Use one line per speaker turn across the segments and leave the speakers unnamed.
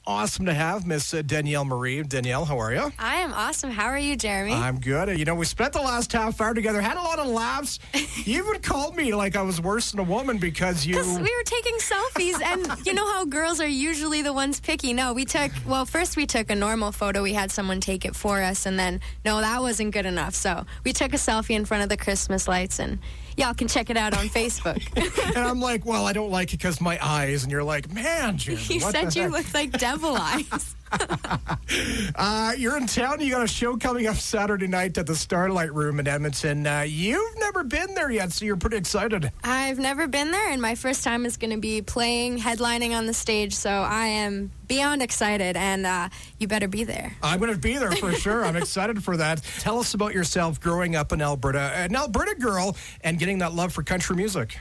Awesome to have Miss Danielle Marie. Danielle, how are you?
I am awesome. How are you, Jeremy?
I'm good. You know, we spent the last half hour together, had a lot of laughs. You even called me like I was worse than a woman because
we were taking selfies, and you know how girls are usually the ones picky. No, first we took a normal photo. We had someone take it for us, and then, no, that wasn't good enough. So we took a selfie in front of the Christmas lights, and y'all can check it out on Facebook.
And I'm like, well, I don't like it because my eyes. And you're like, man, Jeremy,
you said you looked like devil eyes.
You're in town. You got a show coming up Saturday night at the Starlight Room in Edmonton. You've never been there yet, so you're pretty excited.
I've never been there, and my first time is going to be headlining on the stage, so I am beyond excited, and you better be there.
I'm going to be there for sure. I'm excited for that. Tell us about yourself growing up in Alberta, an Alberta girl, and getting that love for country music.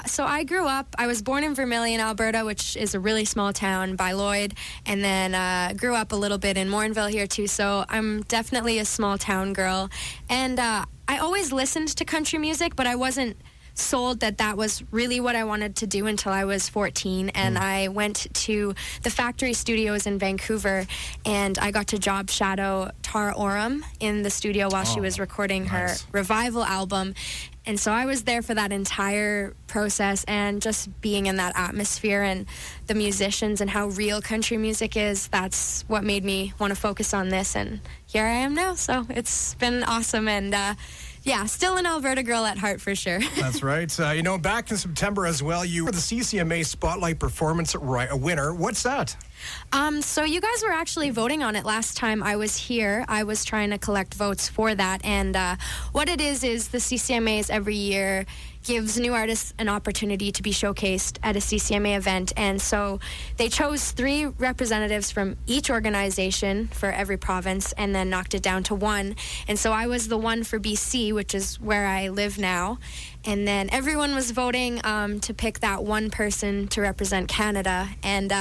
So I was born in Vermilion, Alberta, which is a really small town by Lloyd, and then grew up a little bit in Morinville here too, so I'm definitely a small town girl. And I always listened to country music, but I wasn't sold that was really what I wanted to do until I was 14, and I went to the Factory Studios in Vancouver, and I got to job shadow Tara Oram in the studio while she was recording her revival album. And so I was there for that entire process, and just being in that atmosphere and the musicians and how real country music is, that's what made me want to focus on this. And here I am now. So it's been awesome. And still an Alberta girl at heart for sure.
That's right. Back in September as well, you were the CCMA Spotlight Performance winner. What's that?
So you guys were actually voting on it last time I was here. I was trying to collect votes for that. And what it is the CCMAs every year gives new artists an opportunity to be showcased at a CCMA event. And so they chose 3 representatives from each organization for every province and then knocked it down to 1. And so I was the one for BC, which is where I live now. And then everyone was voting to pick that one person to represent Canada. And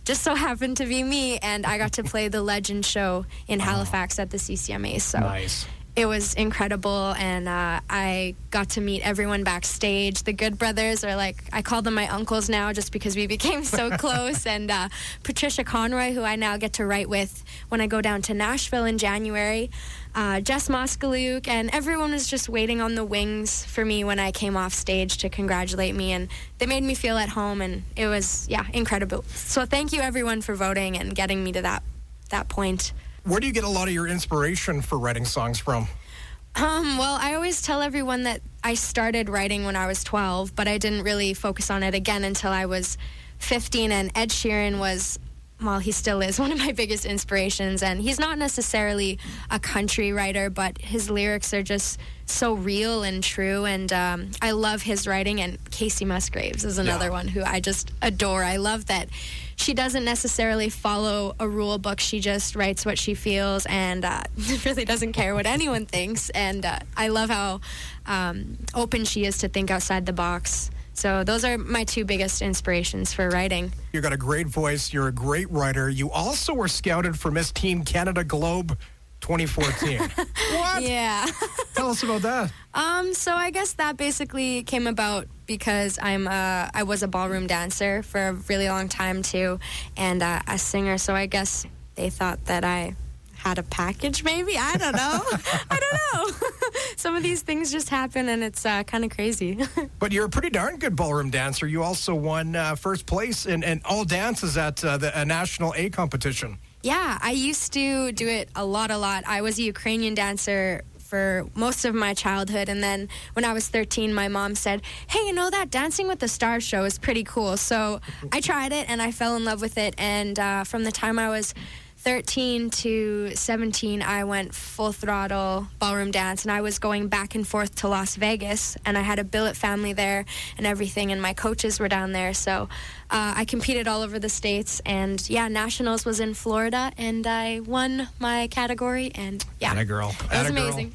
just so happened to be me, and I got to play the Legend show in Halifax at the CCMA. So
nice.
It was incredible, and I got to meet everyone backstage. The Good Brothers are I call them my uncles now just because we became so close. And Patricia Conroy, who I now get to write with when I go down to Nashville in January. Jess Moskaluk, and everyone was just waiting on the wings for me when I came off stage to congratulate me, and they made me feel at home, and it was, incredible. So thank you everyone for voting and getting me to that point.
Where do you get a lot of your inspiration for writing songs from?
Well, I always tell everyone that I started writing when I was 12, but I didn't really focus on it again until I was 15, and Ed Sheeran was, well, he still is one of my biggest inspirations, and he's not necessarily a country writer, but his lyrics are just so real and true, and I love his writing. And Kacey Musgraves is another one who I just adore. I love that she doesn't necessarily follow a rule book. She just writes what she feels and really doesn't care what anyone thinks, and I love how open she is to think outside the box. So those are my 2 biggest inspirations for writing.
You've got a great voice. You're a great writer. You also were scouted for Miss Teen Canada Globe 2014. What?
Yeah.
Tell us about that.
So I guess that basically came about because I was a ballroom dancer for a really long time too, and a singer. So I guess they thought that I had a package, maybe. I don't know. I don't know. Some of these things just happen, and it's kind of crazy.
But you're a pretty darn good ballroom dancer. You also won first place in all dances at a national A competition.
Yeah, I used to do it a lot. I was a Ukrainian dancer for most of my childhood, and then when I was 13, my mom said, hey, that Dancing with the Stars show is pretty cool. So I tried it, and I fell in love with it, and from the time I was 13 to 17, I went full throttle ballroom dance, and I was going back and forth to Las Vegas, and I had a billet family there and everything, and my coaches were down there. So I competed all over the states, and nationals was in Florida, and I won my category, and
Atta girl.
it was amazing.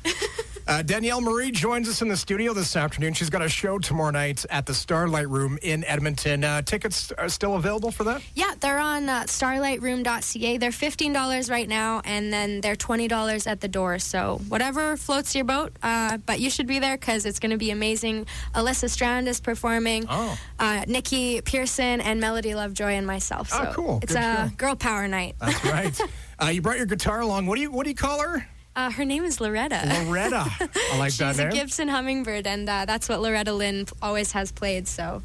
Danielle Marie joins us in the studio this afternoon. She's got a show tomorrow night at the Starlight Room in Edmonton. Tickets are still available for that?
Yeah, they're on starlightroom.ca. They're $15 right now, and then they're $20 at the door. So whatever floats your boat, but you should be there because it's going to be amazing. Alyssa Strand is performing, Nikki Pearson, and Melody Lovejoy, and myself. So
cool.
It's
Good
a
show.
girl power night.
That's right. You brought your guitar along. What do you call her?
Her name is Loretta.
Loretta. I like that name.
She's a Gibson Hummingbird, and that's what Loretta Lynn always has played, so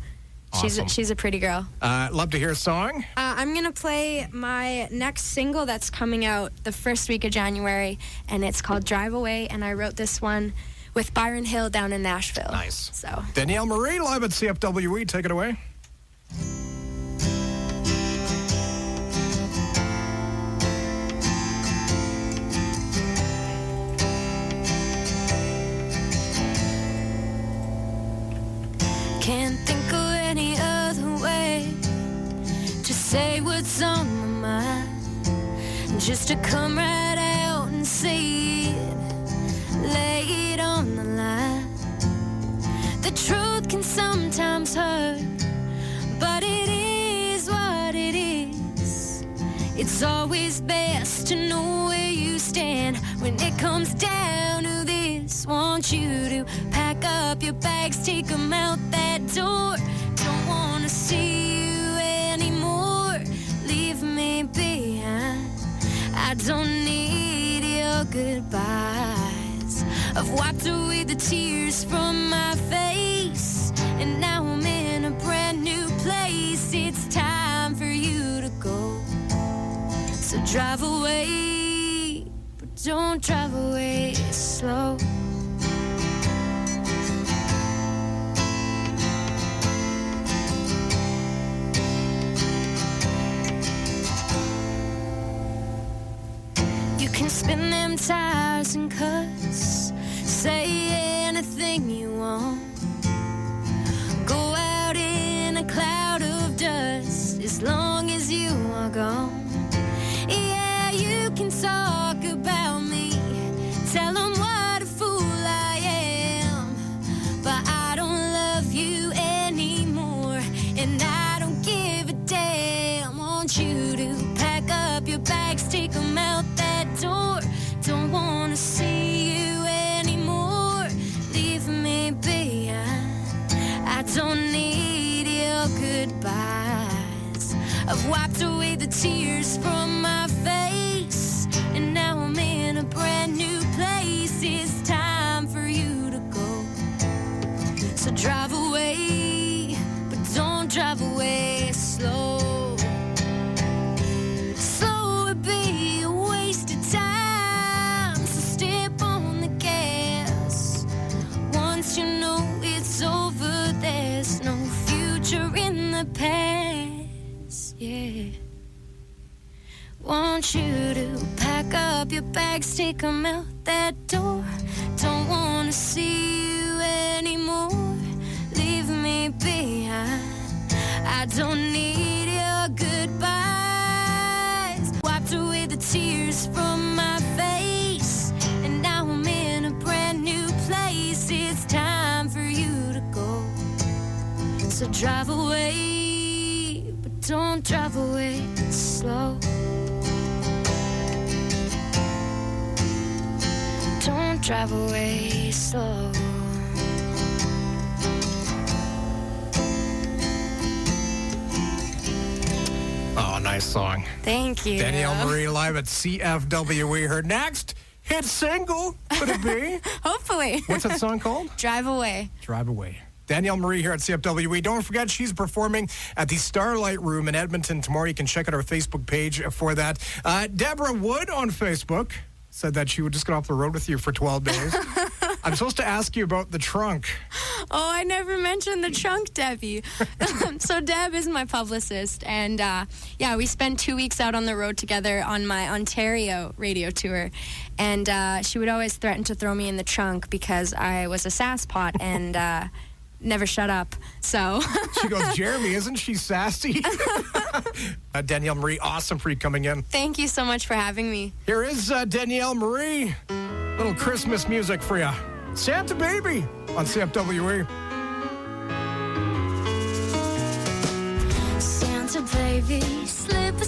Awesome.
she's a pretty girl.
Love to hear a song.
I'm going to play my next single that's coming out the first week of January, and it's called Drive Away, and I wrote this one with Byron Hill down in Nashville.
Nice.
So
Danielle Marie, live at CFWE. Take it away.
can't think of any other way to say what's on my mind, just to come right out and say it, lay it on the line. The truth can sometimes hurt, but it is what it is. It's always best to know where you stand when it comes down to this. Want you to pack up your bags, take them out that door. Don't want to see you anymore. Leave me behind. I don't need your goodbyes. I've wiped away the tears from my face, and now I'm in a brand new place. It's time for you to go. So drive away, but don't drive away slow. You can spin them tires and cuss, say anything you want, go out in a cloud of dust as long as you are gone. Yeah, you can talk about me, tell them what a fool I am, but I don't love you anymore, and I don't give a damn. Want you to pack up your bags, take them out that door. Don't want to see you anymore. Leave me behind. I don't need your goodbyes. I've wiped away the tears from my face, and now I'm in a brand new place. It's time for you to go. So drive away, but don't drive away slow. Slow would be a waste of time, so step on the gas. Once you know it's over, there's no future in the past, yeah. Want you to pack up your bags, take them out that door. Don't want to see you anymore. Leave me behind. I don't need your goodbyes. Wiped away the tears from my face, and now I'm in a brand new place. It's time for you to go. So drive away, but don't drive away slow. Don't drive away slow.
Oh, nice song.
Thank you.
Danielle Marie live at CFWE. Her next hit single, could it be?
Hopefully.
What's that song called?
Drive away.
Drive Away. Danielle Marie here at CFWE. Don't forget, she's performing at the Starlight Room in Edmonton tomorrow. You can check out our Facebook page for that. Deborah Wood on Facebook said that she would just get off the road with you for 12 days. I'm supposed to ask you about the trunk.
Oh, I never mentioned the trunk, Debbie. So Deb is my publicist, and yeah, we spent 2 weeks out on the road together on my Ontario radio tour, and she would always threaten to throw me in the trunk because I was a sasspot and never shut up. So
She goes, Jeremy, isn't she sassy? Danielle Marie, awesome for you coming in.
thank you so much for having me.
Here is Danielle Marie. Little Christmas music for you. Santa Baby on CFWE.
Santa baby, slip a